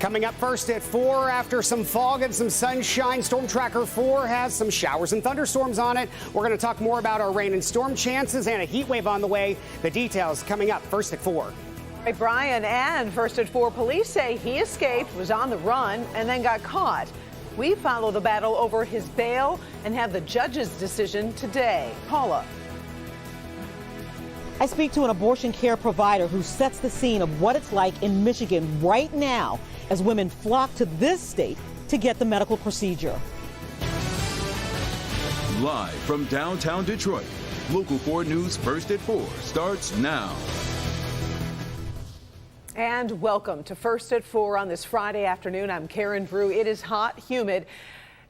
Coming up first at 4, after some fog and some sunshine, Storm Tracker 4 has some showers and thunderstorms on it. We're going to talk more about our rain and storm chances and a heat wave on the way. The details coming up first at 4. Hey, Brian, and first at 4, police say he escaped, was on the run, and then got caught. We follow the battle over his bail and have the judge's decision today. Paula. I speak to an abortion care provider who sets the scene of what it's like in Michigan right now as women flock to this state to get the medical procedure. Live from downtown Detroit, Local 4 News First at 4 starts now. And welcome to First at 4 on this Friday afternoon. I'm Karen Drew. It is hot, humid,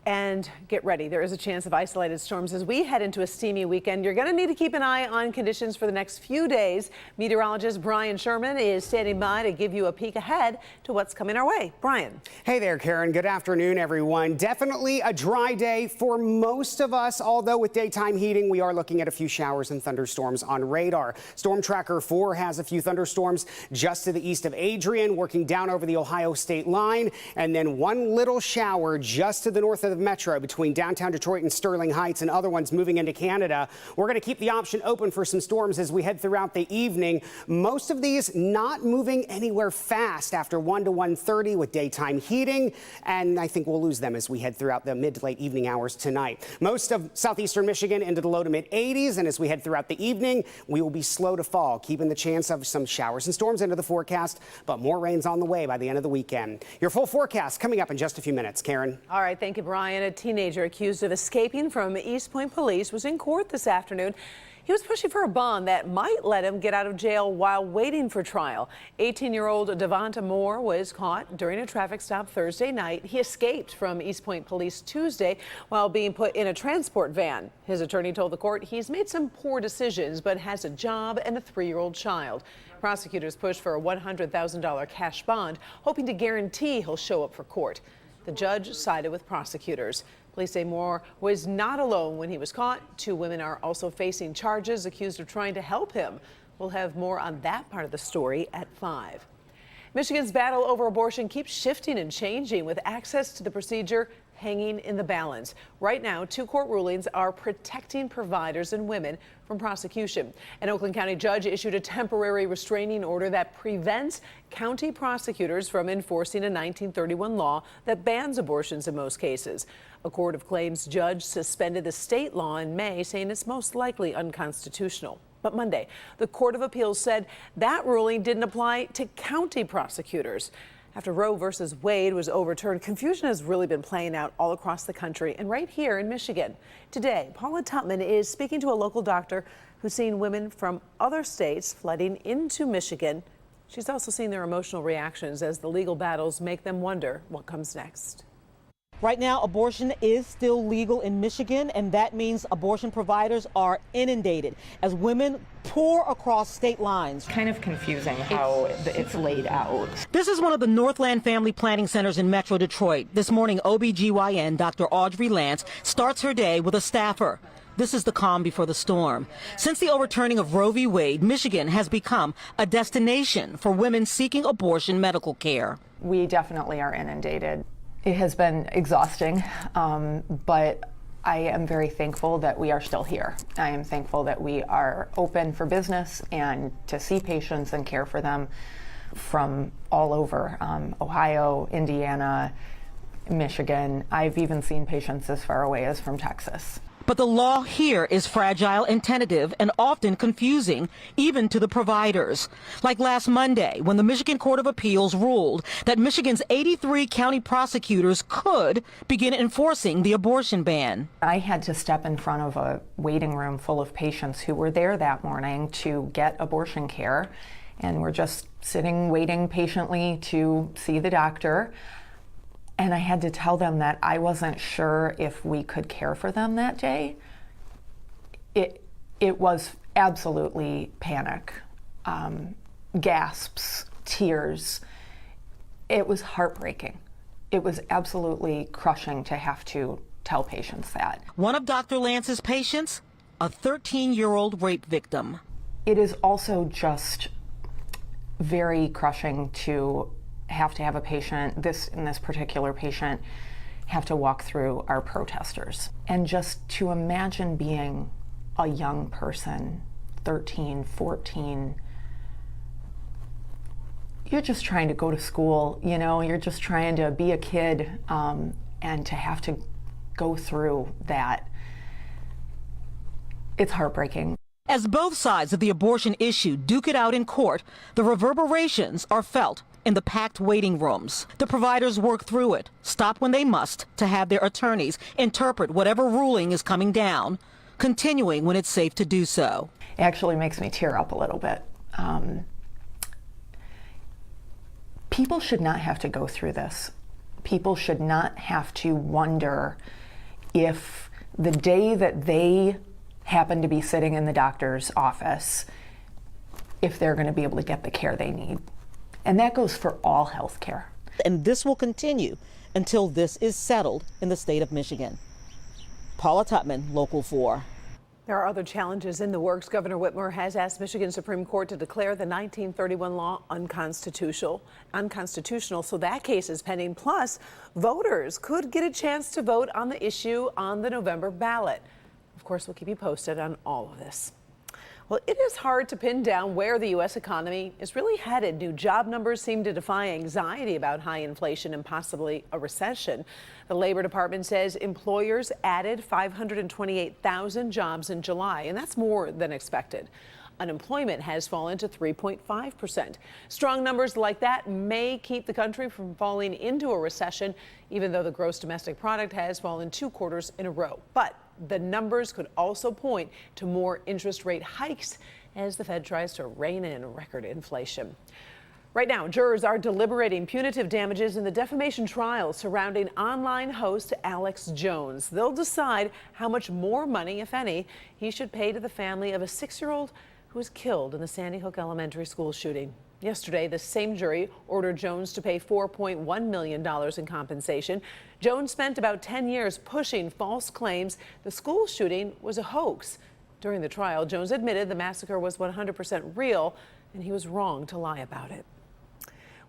and get ready. There is a chance of isolated storms as we head into a steamy weekend. You're going to need to keep an eye on conditions for the next few days. Meteorologist Brian Sherman is standing by to give you a peek ahead to what's coming our way. Brian. Hey there, Karen. Good afternoon, everyone. Definitely a dry day for most of us, although with daytime heating, we are looking at a few showers and thunderstorms on radar. Storm Tracker 4 has a few thunderstorms just to the east of Adrian, working down over the Ohio state line, and then one little shower just to the north of the metro between downtown Detroit and Sterling Heights, and other ones moving into Canada. We're going to keep the option open for some storms as we head throughout the evening. Most of these not moving anywhere fast after 1 to 1:30 with daytime heating, and I think we'll lose them as we head throughout the mid to late evening hours tonight. Most of southeastern Michigan into the low to mid 80s, and as we head throughout the evening, we will be slow to fall, keeping the chance of some showers and storms into the forecast, but more rain's on the way by the end of the weekend. Your full forecast coming up in just a few minutes. Karen. All right, thank you, Brian. A teenager accused of escaping from East Point police was in court this afternoon. He was pushing for a bond that might let him get out of jail while waiting for trial. 18-year-old Devonta Moore was caught during a traffic stop Thursday night. He escaped from East Point police Tuesday while being put in a transport van. His attorney told the court he's made some poor decisions but has a job and a 3-year-old child. Prosecutors pushed for a $100,000 cash bond, hoping to guarantee he'll show up for court. The judge sided with prosecutors. Police say Moore was not alone when he was caught. 2 women are also facing charges accused of trying to help him. We'll have more on that part of the story at 5. Michigan's battle over abortion keeps shifting and changing, with access to the procedure hanging in the balance. Right now, 2 court rulings are protecting providers and women from prosecution. An Oakland County judge issued a temporary restraining order that prevents county prosecutors from enforcing a 1931 law that bans abortions in most cases. A court of claims judge suspended the state law in May, saying it's most likely unconstitutional. But Monday, the Court of Appeals said that ruling didn't apply to county prosecutors. After Roe versus Wade was overturned, confusion has really been playing out all across the country and right here in Michigan. Today, Paula Tutman is speaking to a local doctor who's seen women from other states flooding into Michigan. She's also seen their emotional reactions as the legal battles make them wonder what comes next. Right now, abortion is still legal in Michigan, and that means abortion providers are inundated as women pour across state lines. Kind of confusing how it's laid out. This is one of the Northland Family Planning Centers in Metro Detroit. This morning, OBGYN Dr. Audrey Lance starts her day with a staffer. This is the calm before the storm. Since the overturning of Roe v. Wade, Michigan has become a destination for women seeking abortion medical care. We definitely are inundated. It has been exhausting, but I am very thankful that we are still here. I am thankful that we are open for business and to see patients and care for them from all over, Ohio, Indiana, Michigan. I've even seen patients as far away as from Texas. But the law here is fragile and tentative and often confusing, even to the providers. Like last Monday, when the Michigan Court of Appeals ruled that Michigan's 83 county prosecutors could begin enforcing the abortion ban. I had to step in front of a waiting room full of patients who were there that morning to get abortion care, and were just sitting, waiting patiently to see the doctor. And I had to tell them that I wasn't sure if we could care for them that day. It was absolutely panic, gasps, tears. It was heartbreaking. It was absolutely crushing to have to tell patients that. One of Dr. Lance's patients, a 13-year-old rape victim. It is also just very crushing to have to have a patient, this particular patient, have to walk through our protesters. And just to imagine being a young person, 13, 14, you're just trying to go to school, you know, you're just trying to be a kid, and to have to go through that, it's heartbreaking. As both sides of the abortion issue duke it out in court, the reverberations are felt in the packed waiting rooms. The providers work through it, stop when they must to have their attorneys interpret whatever ruling is coming down, continuing when it's safe to do so. It actually makes me tear up a little bit. People should not have to go through this. People should not have to wonder if the day that they happen to be sitting in the doctor's office, if they're going to be able to get the care they need. And that goes for all health care. And this will continue until this is settled in the state of Michigan. Paula Tutman, Local 4. There are other challenges in the works. Governor Whitmer has asked Michigan Supreme Court to declare the 1931 law unconstitutional. So that case is pending. Plus, voters could get a chance to vote on the issue on the November ballot. Of course, we'll keep you posted on all of this. Well, it is hard to pin down where the U.S. economy is really headed. New job numbers seem to defy anxiety about high inflation and possibly a recession. The Labor Department says employers added 528,000 jobs in July, and that's more than expected. Unemployment has fallen to 3.5%. Strong numbers like that may keep the country from falling into a recession, even though the gross domestic product has fallen 2 quarters in a row. But the numbers could also point to more interest rate hikes as the Fed tries to rein in record inflation. Right now, jurors are deliberating punitive damages in the defamation trial surrounding online host Alex Jones. They'll decide how much more money, if any, he should pay to the family of a 6-year-old who was killed in the Sandy Hook Elementary School shooting. Yesterday, the same jury ordered Jones to pay $4.1 million in compensation. Jones spent about 10 years pushing false claims the school shooting was a hoax. During the trial, Jones admitted the massacre was 100% real, and he was wrong to lie about it.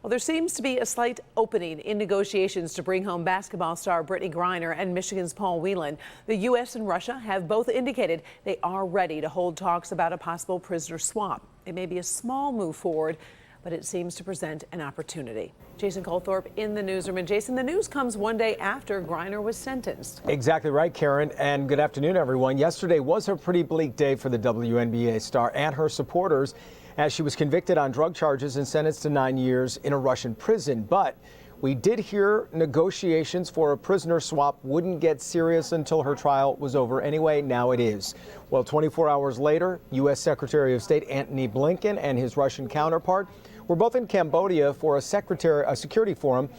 Well, there seems to be a slight opening in negotiations to bring home basketball star Brittany Griner and Michigan's Paul Whelan. The U.S. and Russia have both indicated they are ready to hold talks about a possible prisoner swap. It may be a small move forward, but it seems to present an opportunity. Jason Colthorpe in the newsroom. And Jason, the news comes one day after Griner was sentenced. Exactly right, Karen, and good afternoon, everyone. Yesterday was a pretty bleak day for the WNBA star and her supporters as she was convicted on drug charges and sentenced to 9 years in a Russian prison. But we did hear negotiations for a prisoner swap wouldn't get serious until her trial was over anyway. Now it is. Well, 24 hours later, U.S. Secretary of State Antony Blinken and his Russian counterpart were both in Cambodia for a security forum.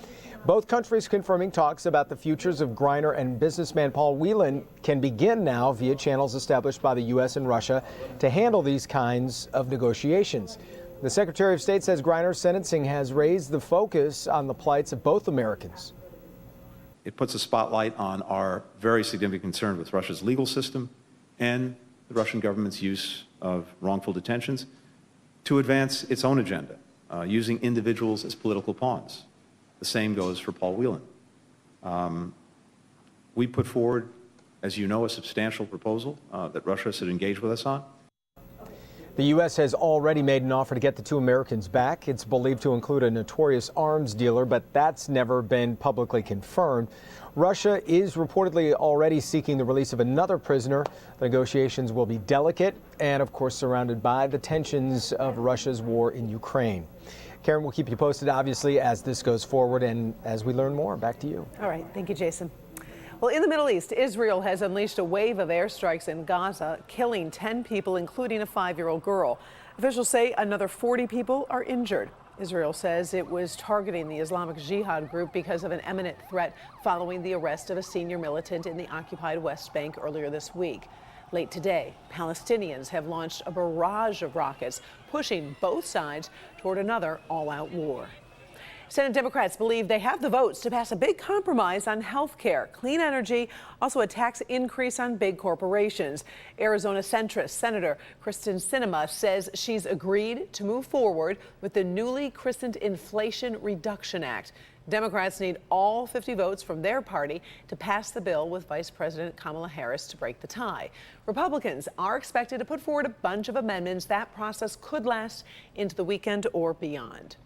Both countries confirming talks about the futures of Griner and businessman Paul Whelan can begin now via channels established by the U.S. and Russia to handle these kinds of negotiations. The Secretary of State says Griner's sentencing has raised the focus on the plights of both Americans. It puts a spotlight on our very significant concern with Russia's legal system and the Russian government's use of wrongful detentions to advance its own agenda, using individuals as political pawns. The same goes for Paul Whelan. We put forward, as you know, a substantial proposal that Russia should engage with us on. The U.S. has already made an offer to get the 2 Americans back. It's believed to include a notorious arms dealer, but that's never been publicly confirmed. Russia is reportedly already seeking the release of another prisoner. The negotiations will be delicate and, of course, surrounded by the tensions of Russia's war in Ukraine. Karen, we'll keep you posted, obviously, as this goes forward and as we learn more. Back to you. All right. Thank you, Jason. Well, in the Middle East, Israel has unleashed a wave of airstrikes in Gaza, killing 10 people, including a 5-year-old girl. Officials say another 40 people are injured. Israel says it was targeting the Islamic Jihad group because of an imminent threat following the arrest of a senior militant in the occupied West Bank earlier this week. Late today, Palestinians have launched a barrage of rockets, pushing both sides toward another all-out war. Senate Democrats believe they have the votes to pass a big compromise on health care, clean energy, also a tax increase on big corporations. Arizona centrist Senator Kristen Sinema says she's agreed to move forward with the newly christened Inflation Reduction Act. Democrats need all 50 votes from their party to pass the bill, with Vice President Kamala Harris to break the tie. Republicans are expected to put forward a bunch of amendments. That process could last into the weekend or beyond.